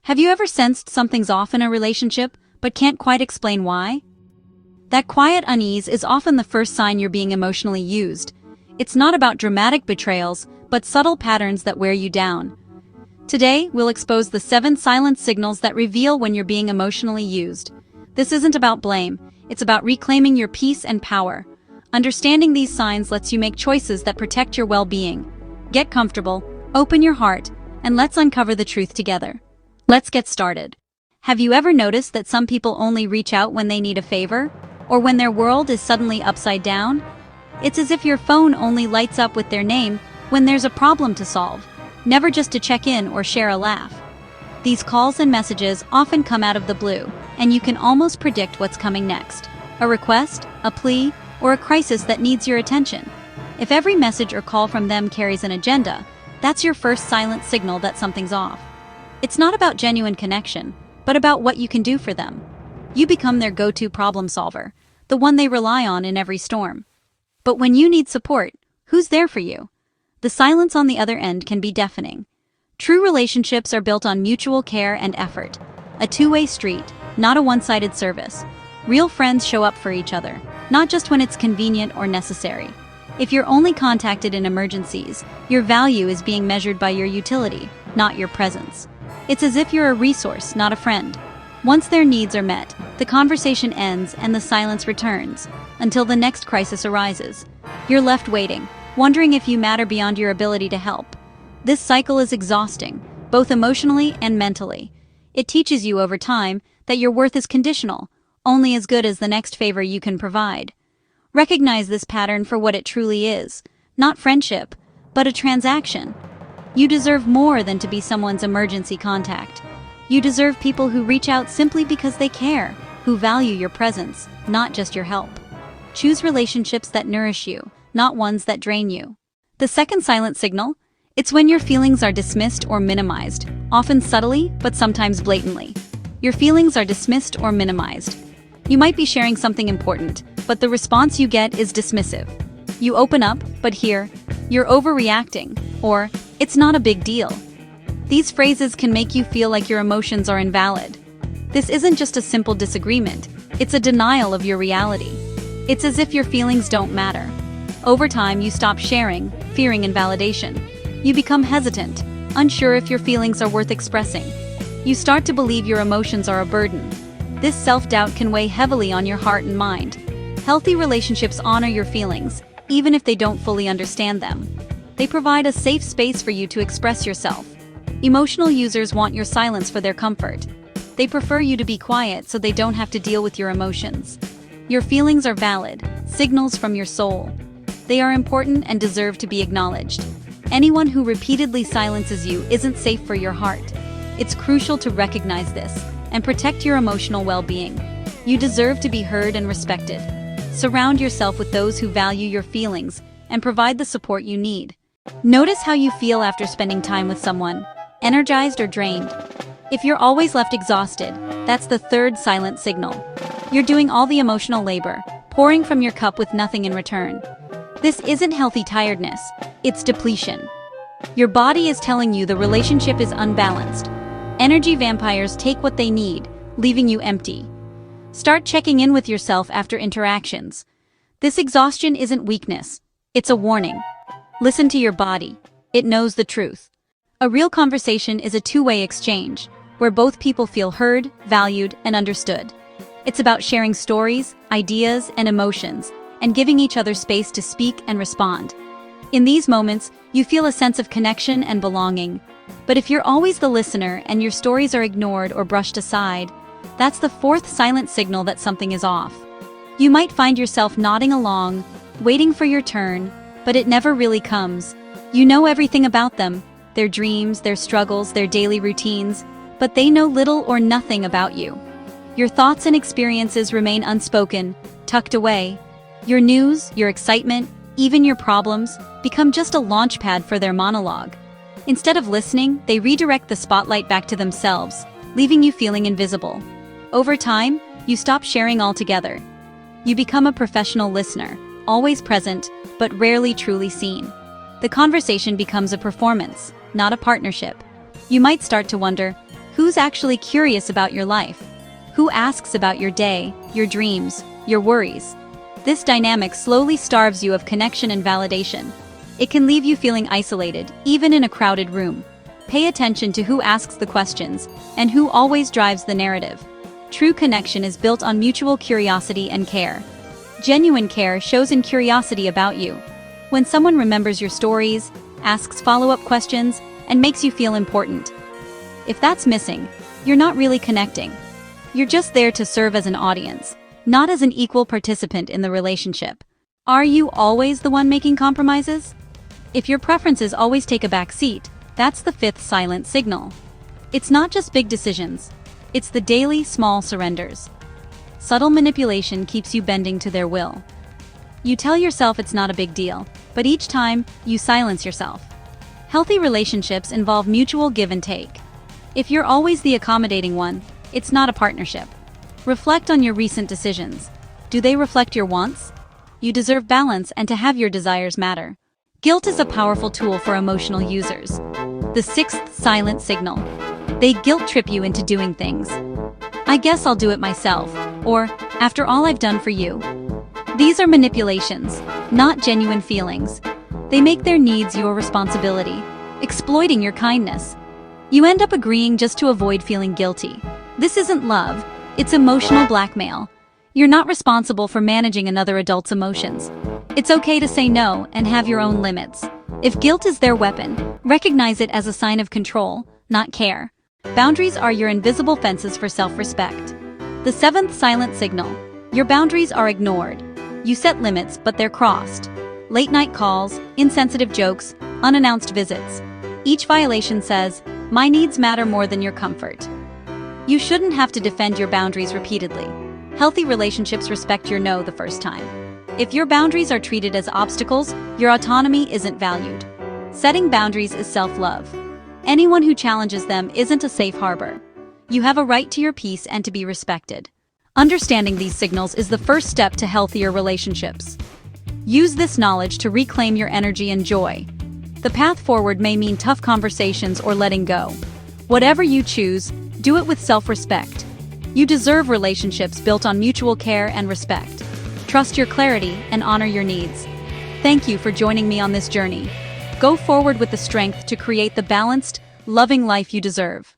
Have you ever sensed something's off in a relationship, but can't quite explain why? That quiet unease is often the first sign you're being emotionally used. It's not about dramatic betrayals, but subtle patterns that wear you down. Today, we'll expose the 7 silent signals that reveal when you're being emotionally used. This isn't about blame, it's about reclaiming your peace and power. Understanding these signs lets you make choices that protect your well-being. Get comfortable, open your heart, and let's uncover the truth together. Let's get started. Have you ever noticed that some people only reach out when they need a favor? Or when their world is suddenly upside down? It's as if your phone only lights up with their name when there's a problem to solve, never just to check in or share a laugh. These calls and messages often come out of the blue, and you can almost predict what's coming next. A request, a plea, or a crisis that needs your attention. If every message or call from them carries an agenda, that's your first silent signal that something's off. It's not about genuine connection, but about what you can do for them. You become their go-to problem solver, the one they rely on in every storm. But when you need support, who's there for you? The silence on the other end can be deafening. True relationships are built on mutual care and effort. A two-way street, not a one-sided service. Real friends show up for each other, not just when it's convenient or necessary. If you're only contacted in emergencies, your value is being measured by your utility, not your presence. It's as if you're a resource, not a friend. Once their needs are met, the conversation ends and the silence returns, until the next crisis arises. You're left waiting, wondering if you matter beyond your ability to help. This cycle is exhausting, both emotionally and mentally. It teaches you over time that your worth is conditional, only as good as the next favor you can provide. Recognize this pattern for what it truly is, not friendship, but a transaction. You deserve more than to be someone's emergency contact. You deserve people who reach out simply because they care, who value your presence, not just your help. Choose relationships that nourish you, not ones that drain you. The second silent signal? It's when your feelings are dismissed or minimized, often subtly, but sometimes blatantly. Your feelings are dismissed or minimized. You might be sharing something important, but the response you get is dismissive. You open up, but hear, "You're overreacting," or "It's not a big deal." These phrases can make you feel like your emotions are invalid. This isn't just a simple disagreement, it's a denial of your reality. It's as if your feelings don't matter. Over time, you stop sharing, fearing invalidation. You become hesitant, unsure if your feelings are worth expressing. You start to believe your emotions are a burden. This self-doubt can weigh heavily on your heart and mind. Healthy relationships honor your feelings, even if they don't fully understand them. They provide a safe space for you to express yourself. Emotional users want your silence for their comfort. They prefer you to be quiet so they don't have to deal with your emotions. Your feelings are valid, signals from your soul. They are important and deserve to be acknowledged. Anyone who repeatedly silences you isn't safe for your heart. It's crucial to recognize this and protect your emotional well-being. You deserve to be heard and respected. Surround yourself with those who value your feelings and provide the support you need. Notice how you feel after spending time with someone, energized or drained. If you're always left exhausted, that's the third silent signal. You're doing all the emotional labor, pouring from your cup with nothing in return. This isn't healthy tiredness, it's depletion. Your body is telling you the relationship is unbalanced. Energy vampires take what they need, leaving you empty. Start checking in with yourself after interactions. This exhaustion isn't weakness, it's a warning. Listen to your body. It knows the truth. A real conversation is a two-way exchange, where both people feel heard, valued, and understood. It's about sharing stories, ideas, and emotions, and giving each other space to speak and respond. In these moments, you feel a sense of connection and belonging. But if you're always the listener and your stories are ignored or brushed aside, that's the fourth silent signal that something is off. You might find yourself nodding along, waiting for your turn, but it never really comes. You know everything about them, their dreams, their struggles, their daily routines, but they know little or nothing about you. Your thoughts and experiences remain unspoken, tucked away. Your news, your excitement, even your problems, become just a launchpad for their monologue. Instead of listening, they redirect the spotlight back to themselves, leaving you feeling invisible. Over time, you stop sharing altogether. You become a professional listener, always present, but rarely truly seen. The conversation becomes a performance, not a partnership. You might start to wonder, Who's actually curious about your life? Who asks about your day, your dreams, your worries? This dynamic slowly starves you of connection and validation. It can leave you feeling isolated, even in a crowded room. Pay attention to who asks the questions and who always drives the narrative. True connection is built on mutual curiosity and care. Genuine care shows in curiosity about you. When someone remembers your stories, asks follow-up questions, and makes you feel important. If that's missing, you're not really connecting. You're just there to serve as an audience, not as an equal participant in the relationship. Are you always the one making compromises? If your preferences always take a back seat, that's the fifth silent signal. It's not just big decisions. It's the daily, small surrenders. Subtle manipulation keeps you bending to their will. You tell yourself it's not a big deal, but each time, you silence yourself. Healthy relationships involve mutual give and take. If you're always the accommodating one, it's not a partnership. Reflect on your recent decisions. Do they reflect your wants? You deserve balance and to have your desires matter. Guilt is a powerful tool for emotional users. The sixth silent signal. They guilt trip you into doing things. I guess I'll do it myself, or after all I've done for you. These are manipulations, not genuine feelings. They make their needs your responsibility, exploiting your kindness. You end up agreeing just to avoid feeling guilty. This isn't love, it's emotional blackmail. You're not responsible for managing another adult's emotions. It's okay to say no and have your own limits. If guilt is their weapon, recognize it as a sign of control, not care. Boundaries are your invisible fences for self-respect. The seventh silent signal. Your boundaries are ignored. You set limits, but they're crossed. Late-night calls, insensitive jokes, unannounced visits. Each violation says, "My needs matter more than your comfort." You shouldn't have to defend your boundaries repeatedly. Healthy relationships respect your no the first time. If your boundaries are treated as obstacles, your autonomy isn't valued. Setting boundaries is self-love. Anyone who challenges them isn't a safe harbor. You have a right to your peace and to be respected. Understanding these signals is the first step to healthier relationships. Use this knowledge to reclaim your energy and joy. The path forward may mean tough conversations or letting go. Whatever you choose, do it with self-respect. You deserve relationships built on mutual care and respect. Trust your clarity and honor your needs. Thank you for joining me on this journey. Go forward with the strength to create the balanced, loving life you deserve.